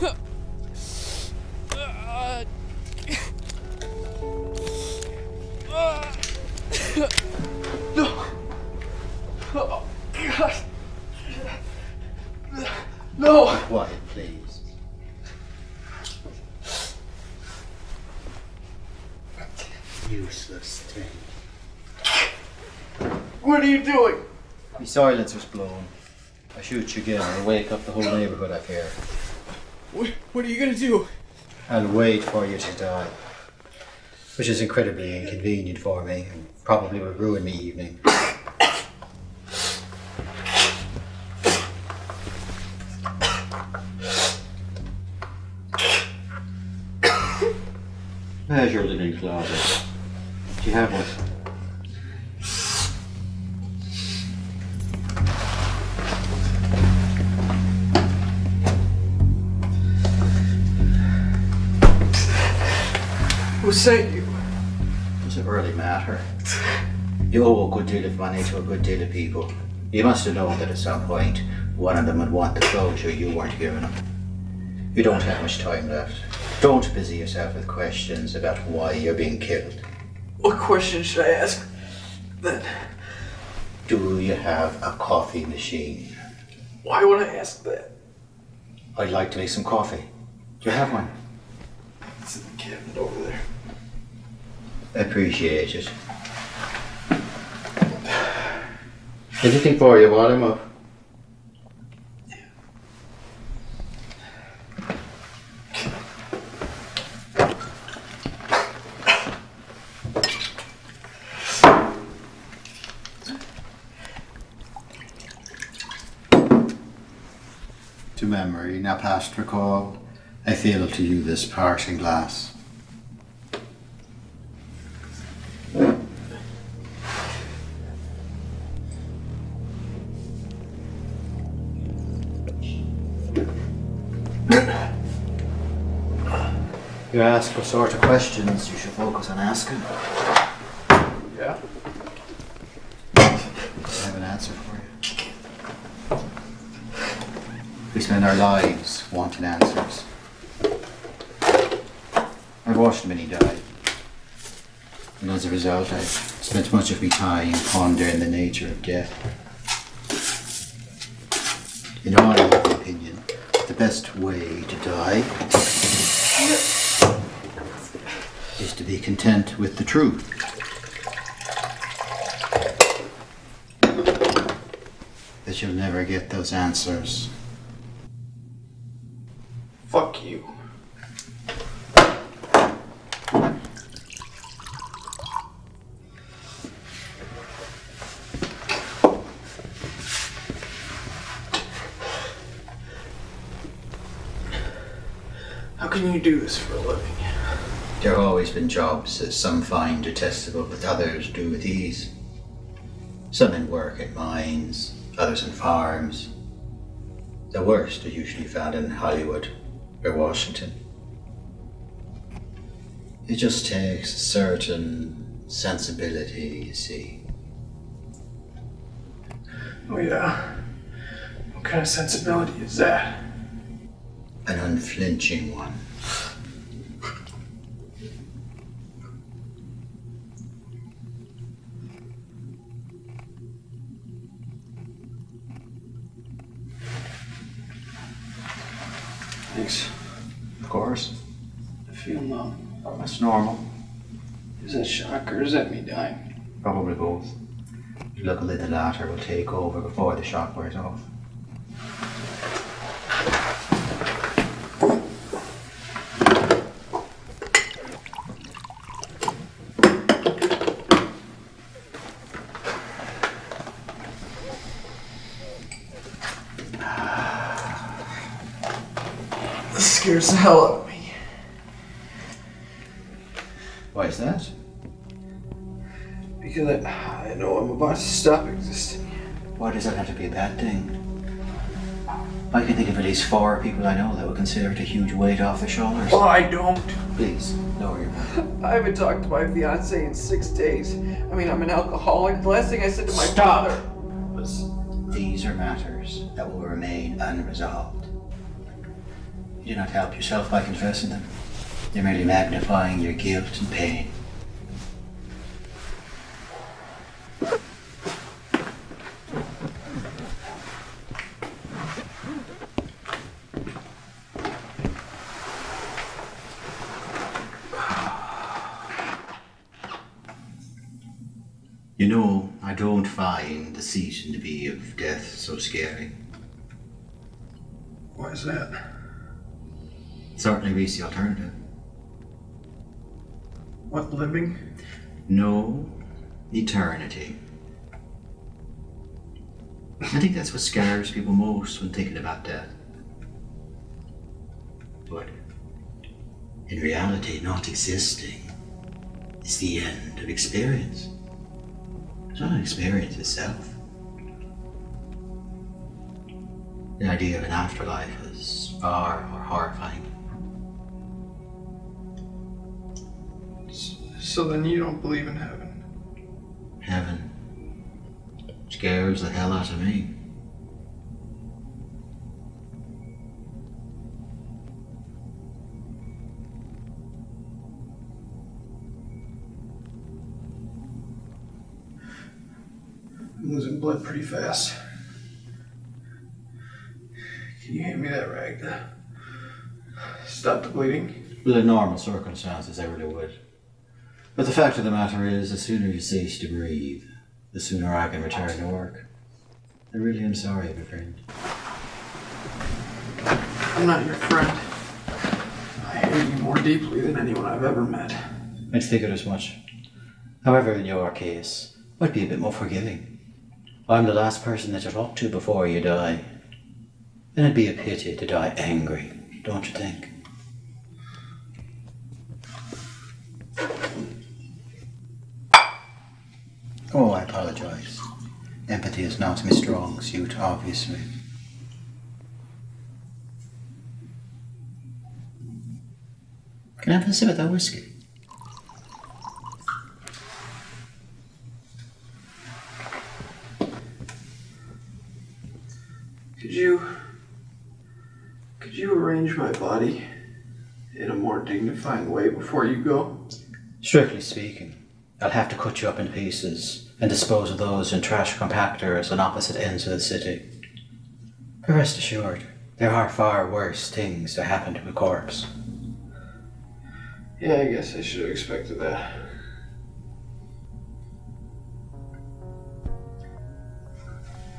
No! Oh, God! No! Quiet, please. Useless thing. What are you doing? My silencer's blown. I shoot you again, I'll wake up the whole neighbourhood up here. What are you gonna do? I'll wait for you to die. Which is incredibly inconvenient for me and probably will ruin my evening. There's your linen closet. Do you have one? Who sent you? Does it really matter? You owe a good deal of money to a good deal of people. You must have known that at some point one of them would want the closure you weren't giving them. You don't have much time left. Don't busy yourself with questions about why you're being killed. What question should I ask then? Do you have a coffee machine? Why would I ask that? I'd like to make some coffee. Do you have one? It's in the cabinet over there. Appreciate it. Anything for you while I'm up? To memory, now past recall, I fail to you this parting glass. You ask what sort of questions you should focus on asking. Yeah? I have an answer for you. We spend our lives wanting answers. I've watched many die. And as a result, I've spent much of my time pondering the nature of death. In my opinion, the best way to die is to be content with the truth. That you'll never get those answers. Fuck you. How can you do this for a living? There have always been jobs that some find detestable, but others do with ease. Some men work in mines, others in farms. The worst are usually found in Hollywood or Washington. It just takes a certain sensibility, you see. Oh yeah? What kind of sensibility is that? An unflinching one. Thanks. Of course. I feel numb. That's normal. Is that shock or is that me dying? Probably both. Luckily the latter will take over before the shock wears off. This scares the hell out of me. Why is that? Because I know I'm about to stop existing. Why does that have to be a bad thing? I can think of at least 4 people I know that would consider it a huge weight off their shoulders. Oh, I don't. Please, lower your voice. I haven't talked to my fiance in 6 days. I mean, I'm an alcoholic. The last thing I said to my Stop. father was... These are matters that will remain unresolved. You do not help yourself by confessing them. You're merely magnifying your guilt and pain. You know, I don't find the seat and the bee of death so scary. Why is that? It certainly beats the alternative. What, living? No, eternity. I think that's what scares people most when thinking about death. But in reality, not existing is the end of experience. It's not an experience itself. The idea of an afterlife is far more horrifying. So then you don't believe in heaven? Heaven scares the hell out of me. I'm losing blood pretty fast. Can you hand me that rag to stop the bleeding? Well, in normal circumstances, I really would. But the fact of the matter is, the sooner you cease to breathe, the sooner I can return to work. I really am sorry, my friend. I'm not your friend. I hate you more deeply than anyone I've ever met. I'd figured as much. However, in your case, I'd be a bit more forgiving. I'm the last person that you talk to before you die. And it'd be a pity to die angry, don't you think? Oh, I apologize. Empathy is not my strong suit, obviously. Can I have a sip of that whiskey? Could you arrange my body in a more dignifying way before you go? Strictly speaking, I'll have to cut you up in pieces and dispose of those in trash compactors on opposite ends of the city. But rest assured, there are far worse things to happen to a corpse. Yeah, I guess I should have expected that.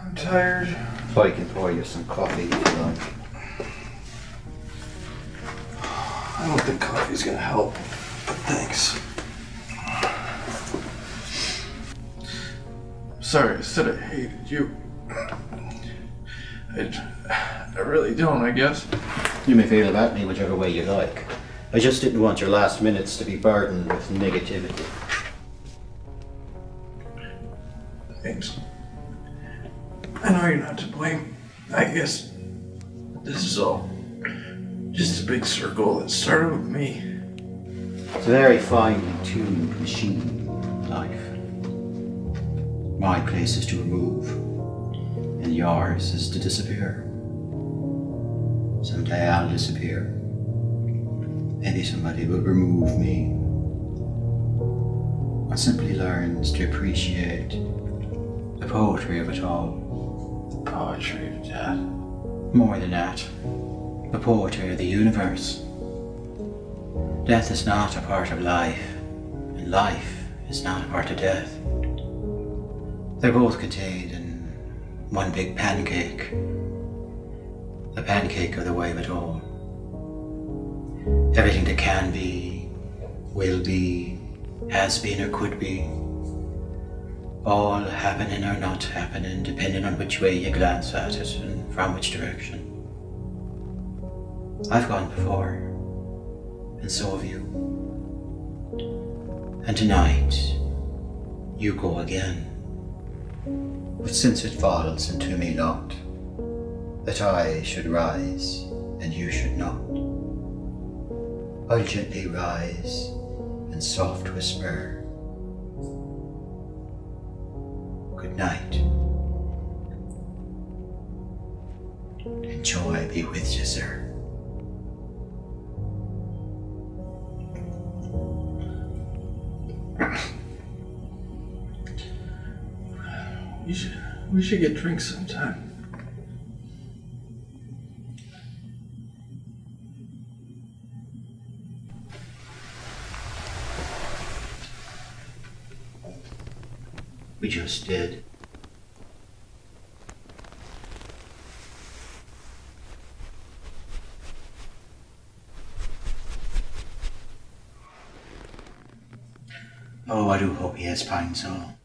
I'm tired. I can pour you some coffee if you like. I don't think coffee's gonna help, but thanks. Sorry, I said I hated you. I really don't, I guess. You may feel about me whichever way you like. I just didn't want your last minutes to be burdened with negativity. Thanks. I know you're not to blame. I guess this is all just a big circle that started with me. It's a very finely tuned machine, life. My place is to remove, and yours is to disappear. Someday I'll disappear. Maybe somebody will remove me. One simply learns to appreciate the poetry of it all. Poetry of death. More than that, the poetry of the universe. Death is not a part of life, and life is not a part of death. They're both contained in one big pancake. The pancake of the way of it all. Everything that can be, will be, has been or could be, all happening or not happening depending on which way you glance at it and from which direction. I've gone before, and so have you. And tonight, you go again. But since it falls into me lot, that I should rise and you should not, I'll gently rise and soft whisper, good night. And joy be with you, sir. We should get drinks sometime. We just did. Oh, I do hope he has pine sol.